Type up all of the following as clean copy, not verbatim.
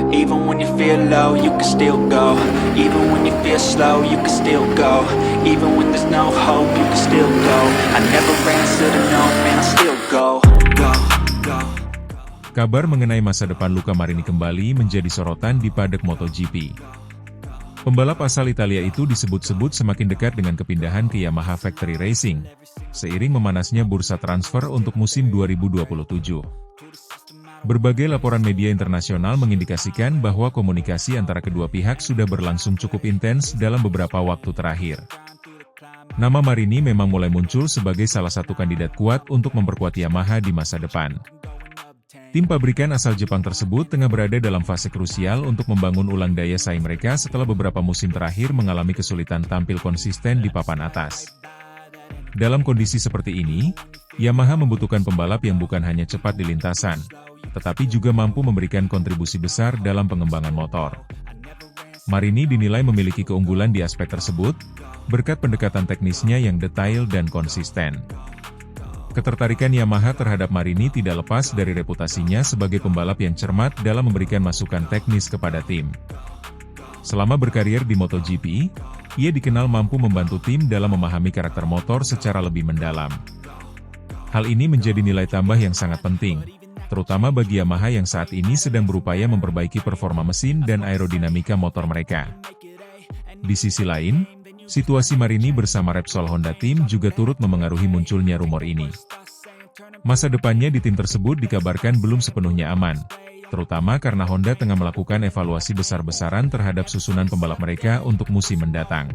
Even when you feel low, you can still go. Even when you feel slow, you can still go. Even when there's no hope, you can still go. I never answer to no, man, I still go. Kabar mengenai masa depan Luca Marini kembali menjadi sorotan di paddock MotoGP. Pembalap asal Italia itu disebut-sebut semakin dekat dengan kepindahan ke Yamaha Factory Racing, seiring memanasnya bursa transfer untuk musim 2027. Berbagai laporan media internasional mengindikasikan bahwa komunikasi antara kedua pihak sudah berlangsung cukup intens dalam beberapa waktu terakhir. Nama Marini memang mulai muncul sebagai salah satu kandidat kuat untuk memperkuat Yamaha di masa depan. Tim pabrikan asal Jepang tersebut tengah berada dalam fase krusial untuk membangun ulang daya saing mereka setelah beberapa musim terakhir mengalami kesulitan tampil konsisten di papan atas. Dalam kondisi seperti ini, Yamaha membutuhkan pembalap yang bukan hanya cepat di lintasan, tetapi juga mampu memberikan kontribusi besar dalam pengembangan motor. Marini dinilai memiliki keunggulan di aspek tersebut, berkat pendekatan teknisnya yang detail dan konsisten. Ketertarikan Yamaha terhadap Marini tidak lepas dari reputasinya sebagai pembalap yang cermat dalam memberikan masukan teknis kepada tim. Selama berkarir di MotoGP, ia dikenal mampu membantu tim dalam memahami karakter motor secara lebih mendalam. Hal ini menjadi nilai tambah yang sangat penting, terutama bagi Yamaha yang saat ini sedang berupaya memperbaiki performa mesin dan aerodinamika motor mereka. Di sisi lain, situasi Marini bersama Repsol Honda Team juga turut memengaruhi munculnya rumor ini. Masa depannya di tim tersebut dikabarkan belum sepenuhnya aman, terutama karena Honda tengah melakukan evaluasi besar-besaran terhadap susunan pembalap mereka untuk musim mendatang.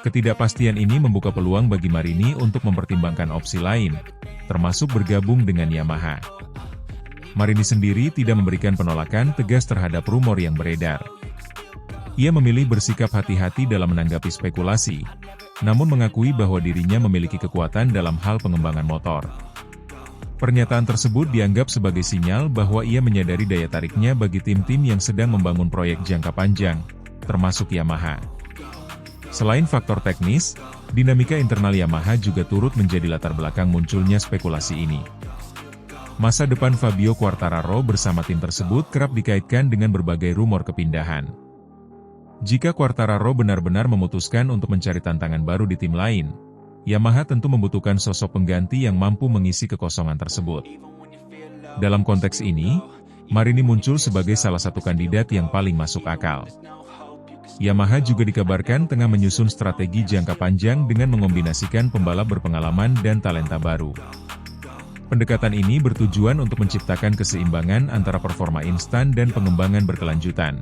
Ketidakpastian ini membuka peluang bagi Marini untuk mempertimbangkan opsi lain, termasuk bergabung dengan Yamaha. Marini sendiri tidak memberikan penolakan tegas terhadap rumor yang beredar. Ia memilih bersikap hati-hati dalam menanggapi spekulasi, namun mengakui bahwa dirinya memiliki kekuatan dalam hal pengembangan motor. Pernyataan tersebut dianggap sebagai sinyal bahwa ia menyadari daya tariknya bagi tim-tim yang sedang membangun proyek jangka panjang, termasuk Yamaha. Selain faktor teknis, dinamika internal Yamaha juga turut menjadi latar belakang munculnya spekulasi ini. Masa depan Fabio Quartararo bersama tim tersebut kerap dikaitkan dengan berbagai rumor kepindahan. Jika Quartararo benar-benar memutuskan untuk mencari tantangan baru di tim lain, Yamaha tentu membutuhkan sosok pengganti yang mampu mengisi kekosongan tersebut. Dalam konteks ini, Marini muncul sebagai salah satu kandidat yang paling masuk akal. Yamaha juga dikabarkan tengah menyusun strategi jangka panjang dengan mengombinasikan pembalap berpengalaman dan talenta baru. Pendekatan ini bertujuan untuk menciptakan keseimbangan antara performa instan dan pengembangan berkelanjutan.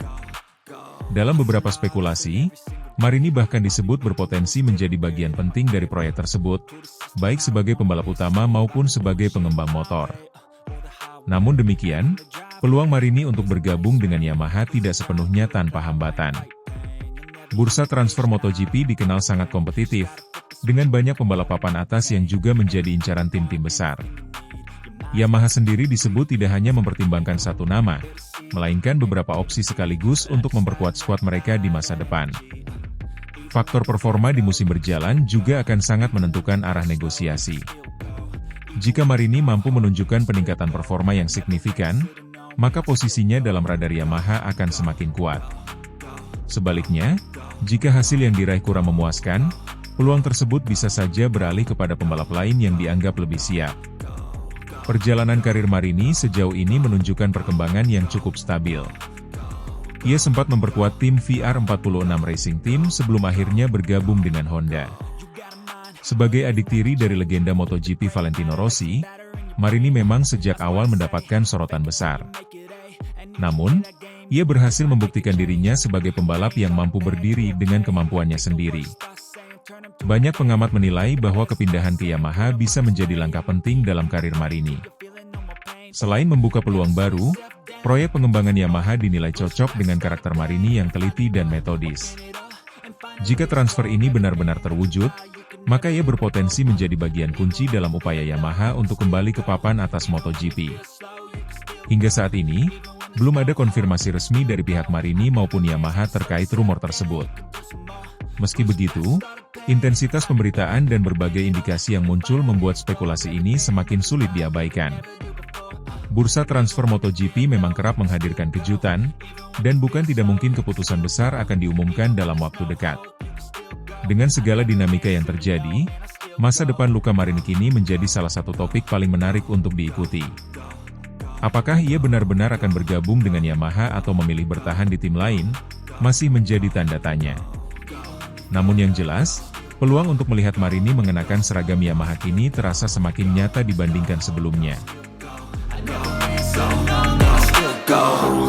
Dalam beberapa spekulasi, Marini bahkan disebut berpotensi menjadi bagian penting dari proyek tersebut, baik sebagai pembalap utama maupun sebagai pengembang motor. Namun demikian, peluang Marini untuk bergabung dengan Yamaha tidak sepenuhnya tanpa hambatan. Bursa transfer MotoGP dikenal sangat kompetitif, dengan banyak pembalap papan atas yang juga menjadi incaran tim-tim besar. Yamaha sendiri disebut tidak hanya mempertimbangkan satu nama, melainkan beberapa opsi sekaligus untuk memperkuat skuad mereka di masa depan. Faktor performa di musim berjalan juga akan sangat menentukan arah negosiasi. Jika Marini mampu menunjukkan peningkatan performa yang signifikan, maka posisinya dalam radar Yamaha akan semakin kuat. Sebaliknya, jika hasil yang diraih kurang memuaskan, peluang tersebut bisa saja beralih kepada pembalap lain yang dianggap lebih siap. Perjalanan karir Marini sejauh ini menunjukkan perkembangan yang cukup stabil. Ia sempat memperkuat tim VR46 Racing Team sebelum akhirnya bergabung dengan Honda. Sebagai adik tiri dari legenda MotoGP Valentino Rossi, Marini memang sejak awal mendapatkan sorotan besar. Namun, ia berhasil membuktikan dirinya sebagai pembalap yang mampu berdiri dengan kemampuannya sendiri. Banyak pengamat menilai bahwa kepindahan ke Yamaha bisa menjadi langkah penting dalam karir Marini. Selain membuka peluang baru, proyek pengembangan Yamaha dinilai cocok dengan karakter Marini yang teliti dan metodis. Jika transfer ini benar-benar terwujud, maka ia berpotensi menjadi bagian kunci dalam upaya Yamaha untuk kembali ke papan atas MotoGP. Hingga saat ini, belum ada konfirmasi resmi dari pihak Marini maupun Yamaha terkait rumor tersebut. Meski begitu, intensitas pemberitaan dan berbagai indikasi yang muncul membuat spekulasi ini semakin sulit diabaikan. Bursa transfer MotoGP memang kerap menghadirkan kejutan, dan bukan tidak mungkin keputusan besar akan diumumkan dalam waktu dekat. Dengan segala dinamika yang terjadi, masa depan Luca Marini kini menjadi salah satu topik paling menarik untuk diikuti. Apakah ia benar-benar akan bergabung dengan Yamaha atau memilih bertahan di tim lain, masih menjadi tanda tanya. Namun yang jelas, peluang untuk melihat Marini mengenakan seragam Yamaha kini terasa semakin nyata dibandingkan sebelumnya. go.